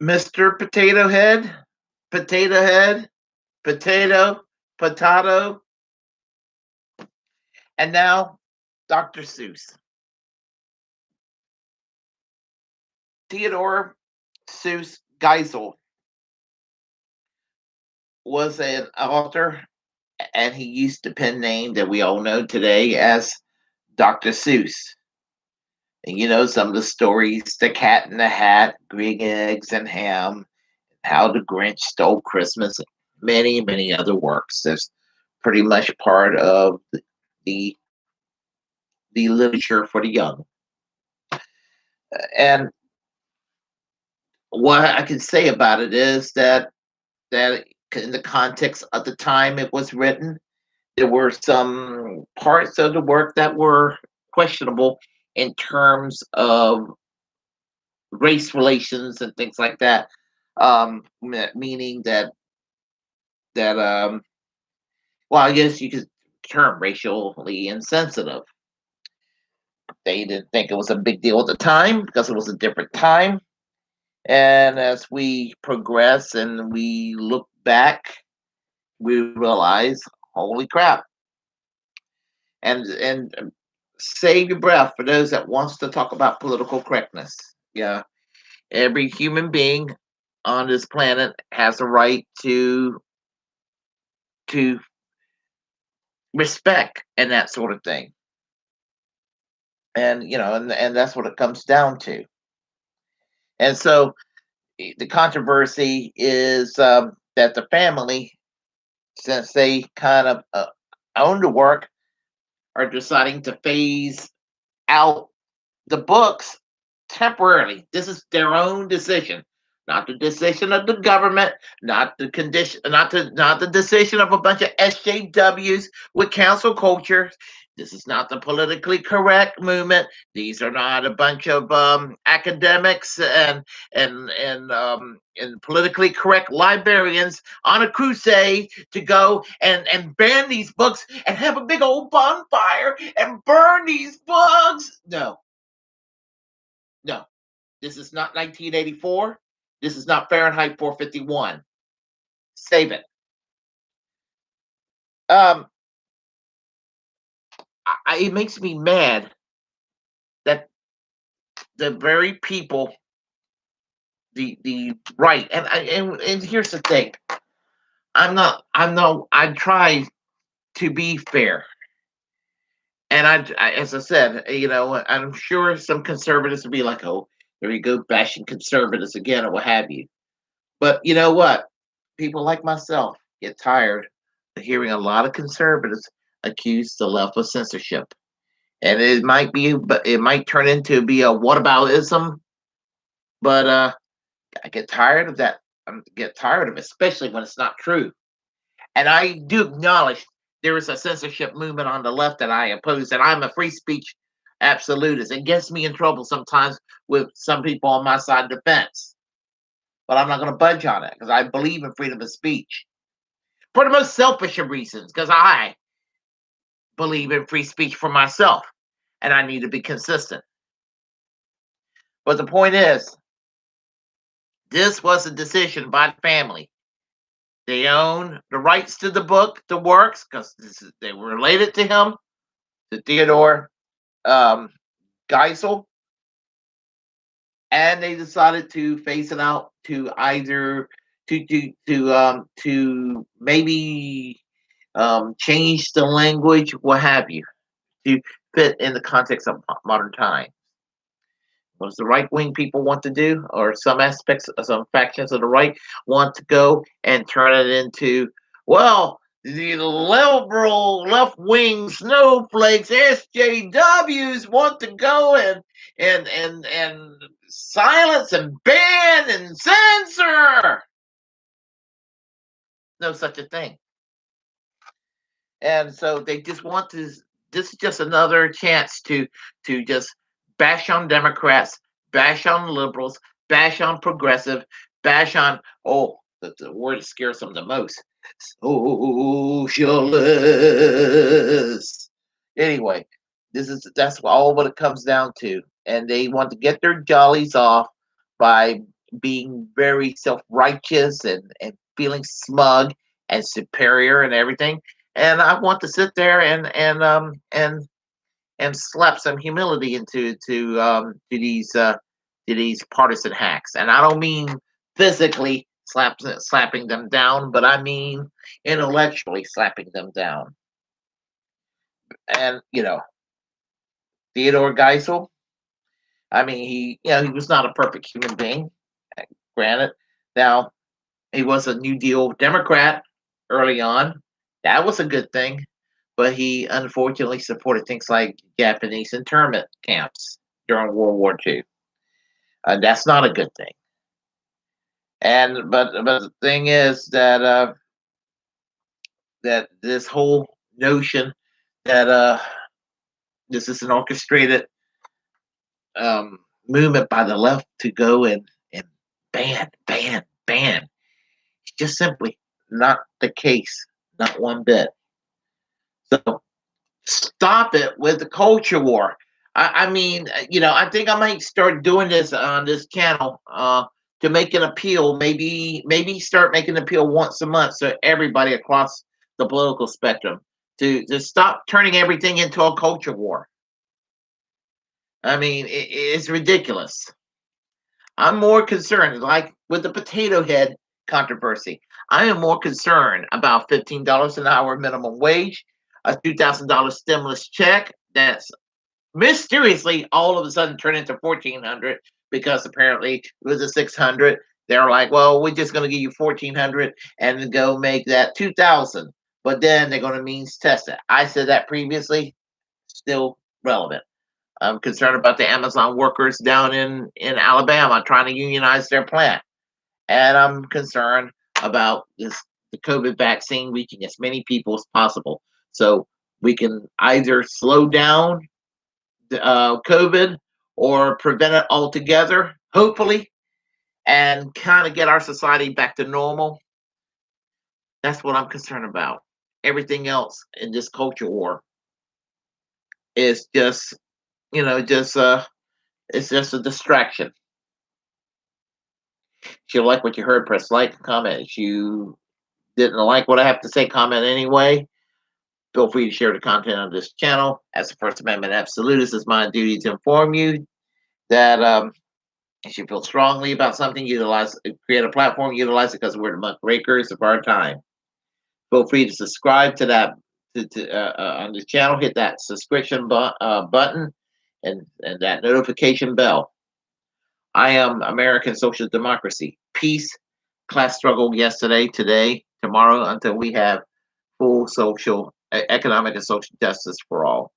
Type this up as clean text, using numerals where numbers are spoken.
Mr. Head, Potato, and now Dr. Seuss. Theodor Seuss Geisel was an author, and he used the pen name that we all know today as Dr. Seuss. And some of the stories: The Cat in the Hat, Green Eggs and Ham, How the Grinch Stole Christmas, many, many other works. That's pretty much part of the, the literature for the young. And what I can say about it is that in the context of the time it was written, there were some parts of the work that were questionable in terms of race relations and things like that. Meaning that well, I guess you could term racially insensitive. They didn't think it was a big deal at the time because it was a different time. And as we progress and we look back, we realize, holy crap! And save your breath for those that wants to talk about political correctness. Yeah, every human being on this planet has a right to respect and that sort of thing. And and that's what it comes down to. And so the controversy is that the family, since they kind of own the work, are deciding to phase out the books temporarily. This is their own decision, not the decision of the government, not the condition, not the decision of a bunch of SJWs with council culture. This is not the politically correct movement. These are not a bunch of academics and politically correct librarians on a crusade to go and ban these books and have a big old bonfire and burn these books. No, no. This is not 1984. This is not Fahrenheit 451. Save it. Um, it makes me mad that the very people, the right, and here's the thing. I try to be fair, and as I said, I'm sure some conservatives will be like, "Oh, there you go, bashing conservatives again," or what have you. But you know what? People like myself get tired of hearing a lot of conservatives accuse the left of censorship. And but it might turn into be a whataboutism, but I get tired of that. I get tired of it, especially when it's not true. And I do acknowledge there is a censorship movement on the left that I oppose, and I'm a free speech absolutist. It gets me in trouble sometimes with some people on my side of the fence. But I'm not going to budge on it because I believe in freedom of speech for the most selfish of reasons, because I believe in free speech for myself and I need to be consistent. But the point is, this was a decision by the family. They own the rights to the book, the works, because they were related to him, to Theodore um, Geisel, and they decided to phase it out to either to maybe change the language, what have you, to fit in the context of modern time. What does the right wing people want to do, or some aspects, some factions of the right want to go and turn it into, well, the liberal left wing snowflakes, SJWs want to go and silence and ban and censor. No such a thing. And so they just want to. This is just another chance to just bash on Democrats, bash on liberals, bash on progressive, bash on, oh, the word that scares them the most, socialists. Anyway, that's all what it comes down to, and they want to get their jollies off by being very self-righteous and feeling smug and superior and everything. And I want to sit there and slap some humility into to these partisan hacks. And I don't mean physically slapping them down, but I mean intellectually slapping them down. And Theodor Geisel, I mean, he was not a perfect human being, granted. Now, he was a New Deal Democrat early on. That was a good thing, but he unfortunately supported things like Japanese internment camps during World War II. That's not a good thing. And but the thing is that this whole notion that this is an orchestrated movement by the left to go and ban. It's just simply not the case, not one bit. So stop it with the culture war. I mean, I think I might start doing this on this channel to make an appeal. Maybe start making an appeal once a month so everybody across the political spectrum to stop turning everything into a culture war. I mean, it's ridiculous. I'm more concerned, like with the potato head controversy. I am more concerned about $15 an hour minimum wage, a $2,000 stimulus check that's mysteriously all of a sudden turned into 1,400 because apparently it was a 600. They're like, well, we're just going to give you 1,400 and go make that 2,000. But then they're going to means test it. I said that previously, still relevant. I'm concerned about the Amazon workers down in Alabama trying to unionize their plant, and I'm concerned about the COVID vaccine reaching as many people as possible, so we can either slow down the COVID or prevent it altogether, hopefully, and kind of get our society back to normal. That's what I'm concerned about. Everything else in this culture war is just, you know, just it's just a distraction. If you like what you heard, press like, comment. If you didn't like what I have to say, comment anyway. Feel free to share the content of this channel. As a First Amendment absolutist, it's my duty to inform you that if you feel strongly about something, create a platform, utilize it because we're the muckrakers of our time. Feel free to subscribe to that on the channel. Hit that subscription button and that notification bell. I am American social democracy. Peace, class struggle yesterday, today, tomorrow, until we have full social, economic, and social justice for all.